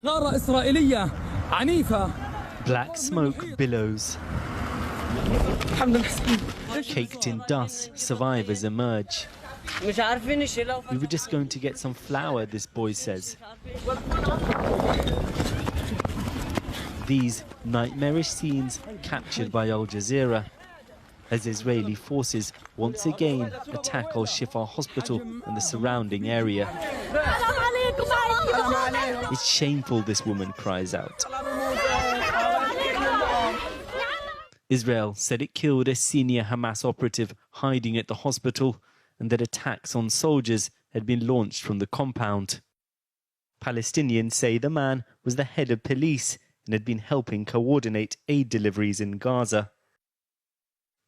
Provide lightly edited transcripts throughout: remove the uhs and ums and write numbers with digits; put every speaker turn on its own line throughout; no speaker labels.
Black smoke billows. Caked in dust, survivors emerge. We were just going to get some flour, this boy says. These nightmarish scenes captured by Al Jazeera as Israeli forces once again attack Al Shifa hospital and the surrounding area. It's shameful, this woman cries out. Israel said it killed a senior Hamas operative hiding at the hospital and that attacks on soldiers had been launched from the compound. Palestinians say the man was the head of police and had been helping coordinate aid deliveries in Gaza.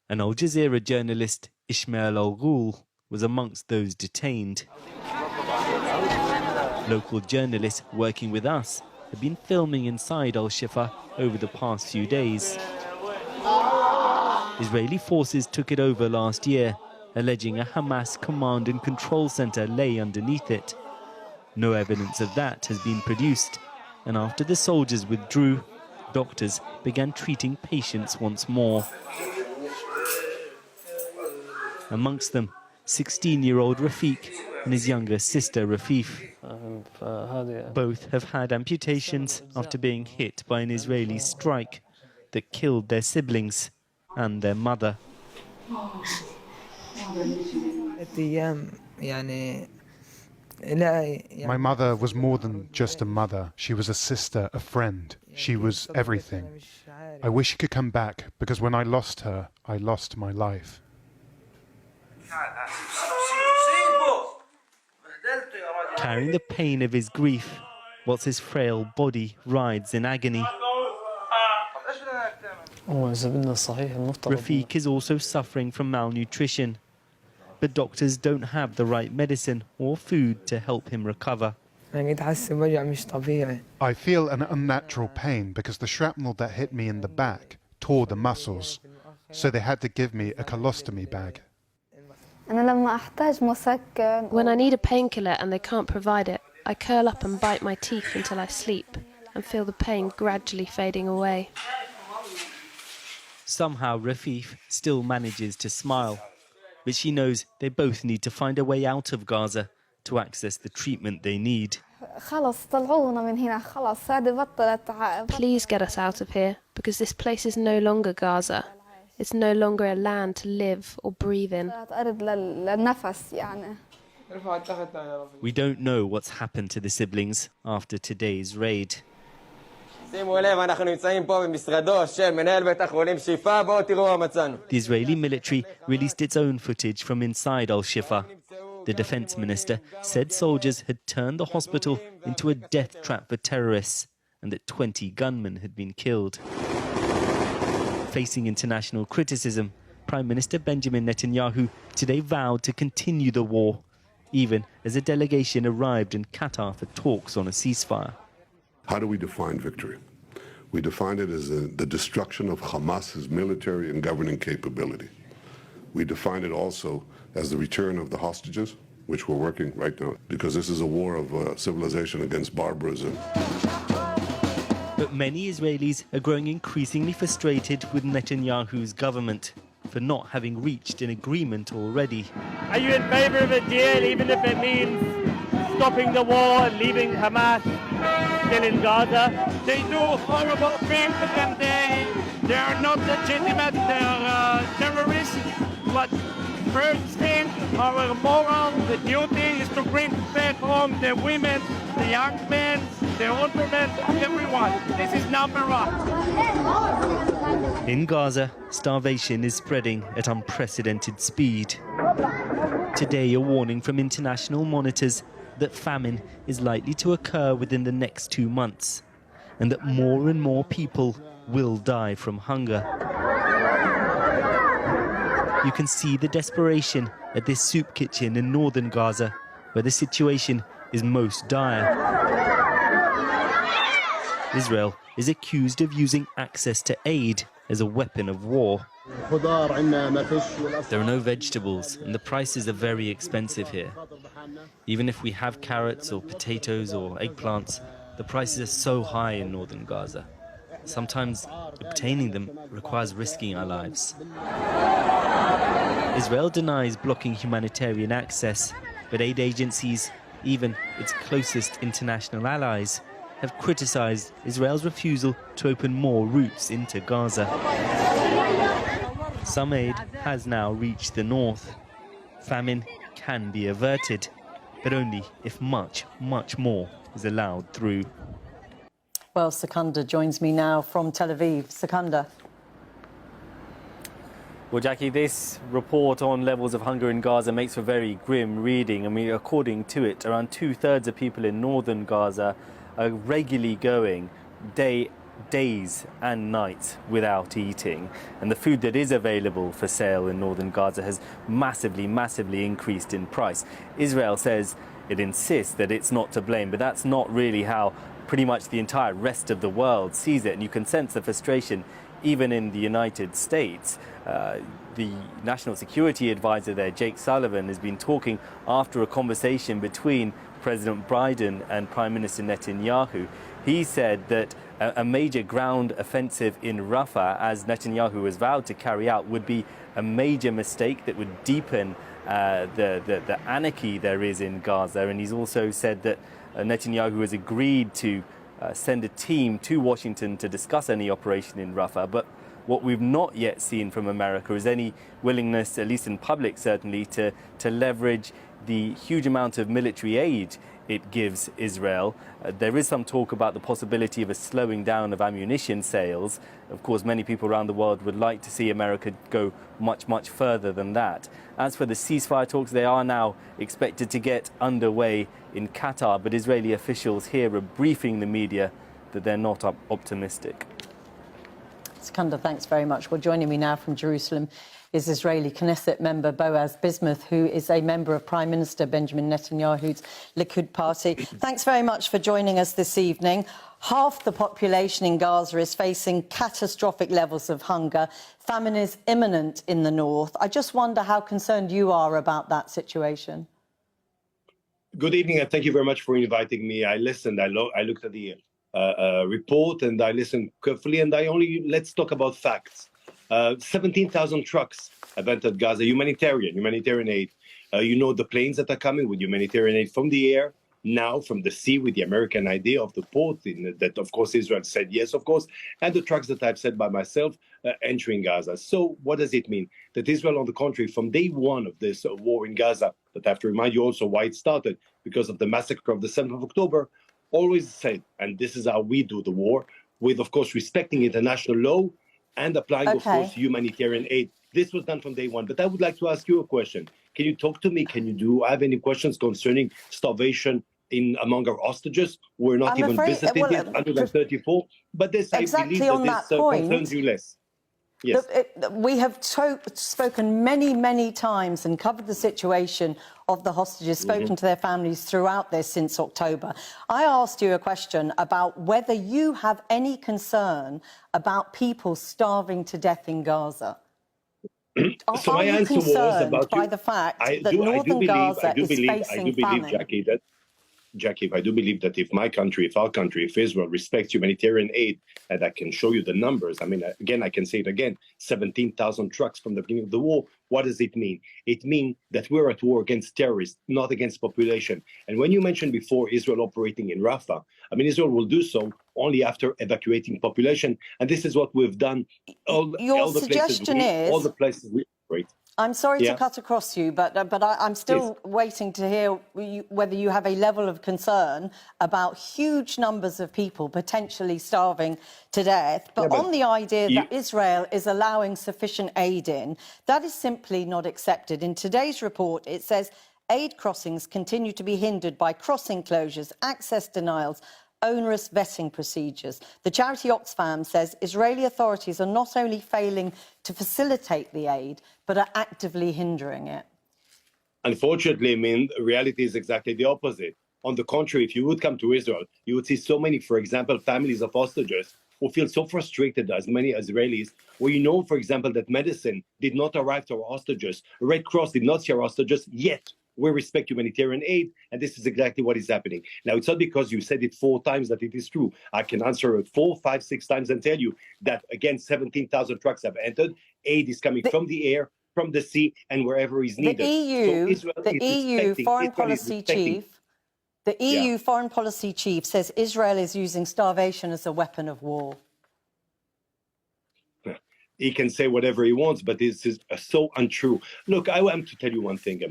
An Al Jazeera journalist, Ismail Al-Ghul, was amongst those detained. Local journalists working with us have been filming inside Al Shifa over the past few days. Israeli forces took it over last year, alleging a Hamas command and control center lay underneath it. No evidence of that has been produced, and after the soldiers withdrew, doctors began treating patients once more. Amongst them, 16-year-old Rafiq and his younger sister Rafif. Both have had amputations after being hit by an Israeli strike that killed their siblings and their mother.
My mother was more than just a mother. She was a sister, a friend. She was everything. I wish she could come back, because when I lost her, I lost my life.
Carrying the pain of his grief, whilst his frail body writhes in agony. Rafiq is also suffering from malnutrition, but doctors don't have the right medicine or food to help him recover.
I feel an unnatural pain because the shrapnel that hit me in the back tore the muscles, so they had to give me a colostomy bag.
When I need a painkiller and they can't provide it, I curl up and bite my teeth until I sleep and feel the pain gradually fading away.
Somehow Rafif still manages to smile, but she knows they both need to find a way out of Gaza to access the treatment they need.
Please get us out of here, because this place is no longer Gaza. It's no longer a land to live or breathe in.
We don't know what's happened to the siblings after today's raid. The Israeli military released its own footage from inside Al Shifa. The defense minister said soldiers had turned the hospital into a death trap for terrorists and that 20 gunmen had been killed. Facing international criticism, Prime Minister Benjamin Netanyahu today vowed to continue the war, even as a delegation arrived in Qatar for talks on a ceasefire.
How do we define victory? We define it as the destruction of Hamas's military and governing capability. We define it also as the return of the hostages, which we're working right now, because this is a war of civilization against barbarism.
But many Israelis are growing increasingly frustrated with Netanyahu's government for not having reached an agreement already.
Are you in favor of a deal, even if it means stopping the war and leaving Hamas still in Gaza?
They do horrible things and they are not legitimate, they're terrorists. But first thing, our moral, the duty is to bring back home the women, the young men, the older men, everyone. This is number one.
In Gaza, starvation is spreading at unprecedented speed. Today, a warning from international monitors that famine is likely to occur within the next 2 months, and that more and more people will die from hunger. You can see the desperation at this soup kitchen in northern Gaza, where the situation is most dire. Israel is accused of using access to aid as a weapon of war. There are no vegetables, and the prices are very expensive here. Even if we have carrots or potatoes or eggplants, The prices are so high in northern Gaza. Sometimes obtaining them requires risking our lives. Israel denies blocking humanitarian access, but aid agencies, even its closest international allies, have criticized Israel's refusal to open more routes into Gaza. Some aid has now reached the north. Famine can be averted, but only if much, much more is allowed through.
Well, Secunda joins me now from Tel Aviv. Secunda.
Well, Jackie, this report on levels of hunger in Gaza makes for very grim reading. I mean, according to it, around 2/3 of people in northern Gaza are regularly going days and nights without eating. And the food that is available for sale in northern Gaza has massively increased in price. Israel says it insists that it's not to blame, but that's not really how pretty much the entire rest of the world sees it. And you can sense the frustration even in the United States. The National Security Advisor there, Jake Sullivan, has been talking after a conversation between President Biden and Prime Minister Netanyahu. He said that a major ground offensive in Rafah, as Netanyahu has vowed to carry out, would be a major mistake that would deepen the anarchy there is in Gaza. And he's also said that Netanyahu has agreed to send a team to Washington to discuss any operation in Rafah. But what we've not yet seen from America is any willingness, at least in public certainly, to leverage the huge amount of military aid it gives Israel. There is some talk about the possibility of a slowing down of ammunition sales. Of course, many people around the world would like to see America go much further than that. As for the ceasefire talks, they are now expected to get underway in Qatar, but Israeli officials here are briefing the media that they're not optimistic.
Secunda, thanks very much. Well, joining me now from Jerusalem is Israeli Knesset member Boaz Bismuth, who is a member of Prime Minister Benjamin Netanyahu's Likud party. Thanks very much for joining us this evening. Half the population in Gaza is facing catastrophic levels of hunger. Famine is imminent in the north. I just wonder how concerned you are about that situation.
Good evening, and thank you very much for inviting me. I listened. I looked at the report, and I listened carefully. And let's talk about facts. 17,000 trucks have entered Gaza, humanitarian aid. You know the planes that are coming with humanitarian aid from the air, now from the sea with the American idea of the port, that of course Israel said yes, of course, and the trucks that I've said by myself entering Gaza. So what does it mean? That Israel, on the contrary, from day one of this war in Gaza, that I have to remind you also why it started, because of the massacre of the 7th of October, always said, and this is how we do the war, with, of course, respecting international law and applying, of course, humanitarian aid. This was done from day one. But I would like to ask you a question. Can you talk to me? Have any questions concerning starvation among our hostages? We're not even visited yet, 134. But this,
exactly,
I believe that this concerns you less. Yes.
We have spoken many times and covered the situation of the hostages, spoken to their families throughout this since October. I asked you a question about whether you have any concern about people starving to death in Gaza.
So my answer was about
by the fact that northern Gaza is facing famine.
Jackie, I do believe that if our country, if Israel respects humanitarian aid, and I can show you the numbers, I mean, again, I can say it again, 17,000 trucks from the beginning of the war. What does it mean? It means that we're at war against terrorists, not against population. And when you mentioned before Israel operating in Rafah, I mean, Israel will do so only after evacuating population. And this is what we've done. All the places we operate.
I'm sorry to cut across you, but I'm still waiting to hear whether you have a level of concern about huge numbers of people potentially starving to death. But on the idea that Israel is allowing sufficient aid in, that is simply not accepted. In today's report, it says aid crossings continue to be hindered by crossing closures, access denials, onerous vetting procedures. The charity Oxfam says Israeli authorities are not only failing to facilitate the aid, but are actively hindering it.
Unfortunately, I mean, reality is exactly the opposite. On the contrary, if you would come to Israel, you would see so many, for example, families of hostages who feel so frustrated, as many Israelis, where for example, that medicine did not arrive to our hostages. Red Cross did not see our hostages yet. we respect humanitarian aid, and this is exactly what is happening. Now, it's not because you said it 4 times that it is true. I can answer it 4, 5, 6 times and tell you that, again, 17,000 trucks have entered. Aid is coming from the air, from the sea, and wherever is needed.
The EU foreign policy chief, the EU foreign policy chief says Israel is using starvation as a weapon of war.
He can say whatever he wants, but this is so untrue. Look, I want to tell you one thing.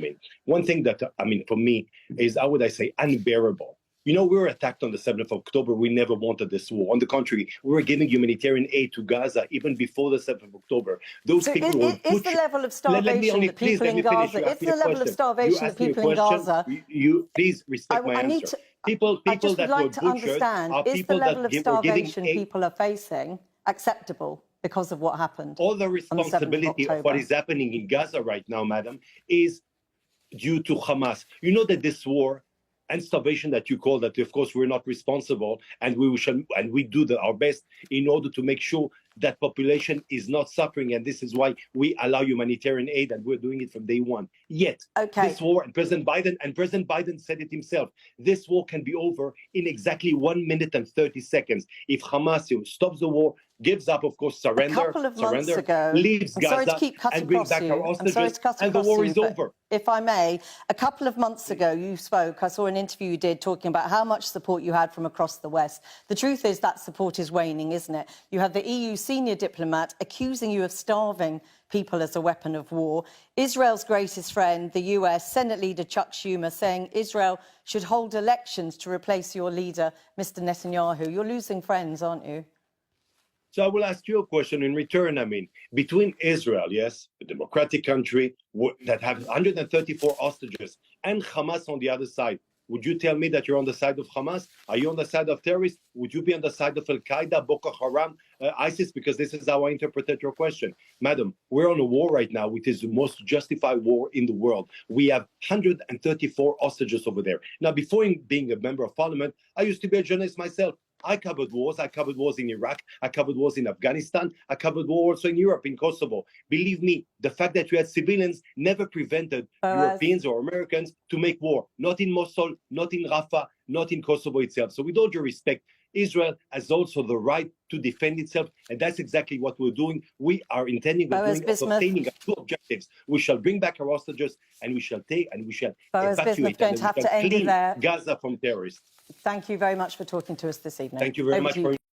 One thing that, for me is, how would I say, unbearable. You know, we were attacked on the 7th of October. We never wanted this war. On the contrary, we were giving humanitarian aid to Gaza even before the 7th of October. Those
so
people were
is the level of starvation that people in Gaza, is the level of starvation that people in Gaza...
You please respect my answer. People that were butchered are people that were giving aid. I just would like to understand, is the level of starvation people are facing acceptable because of what happened? All the responsibility of what is happening in Gaza right now, madam, is due to Hamas. You know that this war and starvation that you call that, of course, we're not responsible, and we do our best in order to make sure that population is not suffering, and this is why we allow humanitarian aid, and we're doing it from day one. Yet, this war, and President Biden said it himself, this war can be over in exactly 1 minute and 30 seconds if Hamas stops the war, gives up, of course, leaves Gaza, and brings back our hostages, and the war is over.
If I may, a couple of months ago you spoke, I saw an interview you did talking about how much support you had from across the West. The truth is that support is waning, isn't it? You have the EU senior diplomat accusing you of starving people as a weapon of war. Israel's greatest friend, the US, Senate leader Chuck Schumer, saying Israel should hold elections to replace your leader, Mr. Netanyahu. You're losing friends, aren't you?
So I will ask you a question in return. Between Israel, yes, a democratic country that has 134 hostages, and Hamas on the other side, would you tell me that you're on the side of Hamas? Are you on the side of terrorists? Would you be on the side of Al-Qaeda, Boko Haram, ISIS? Because this is how I interpreted your question. Madam, we're on a war right now, which is the most justified war in the world. We have 134 hostages over there. Now, before being a member of parliament, I used to be a journalist myself. I covered wars. I covered wars in Iraq. I covered wars in Afghanistan. I covered wars also in Europe, in Kosovo. Believe me, the fact that you had civilians never prevented Europeans or Americans to make war. Not in Mosul, not in Rafah, not in Kosovo itself. So with all due respect, Israel has also the right to defend itself, and that's exactly what we're doing. We are intending on obtaining 2 objectives. We shall bring back our hostages, and we shall evacuate and clean Gaza from terrorists.
Thank you very much for talking to us this evening.
Thank you very much for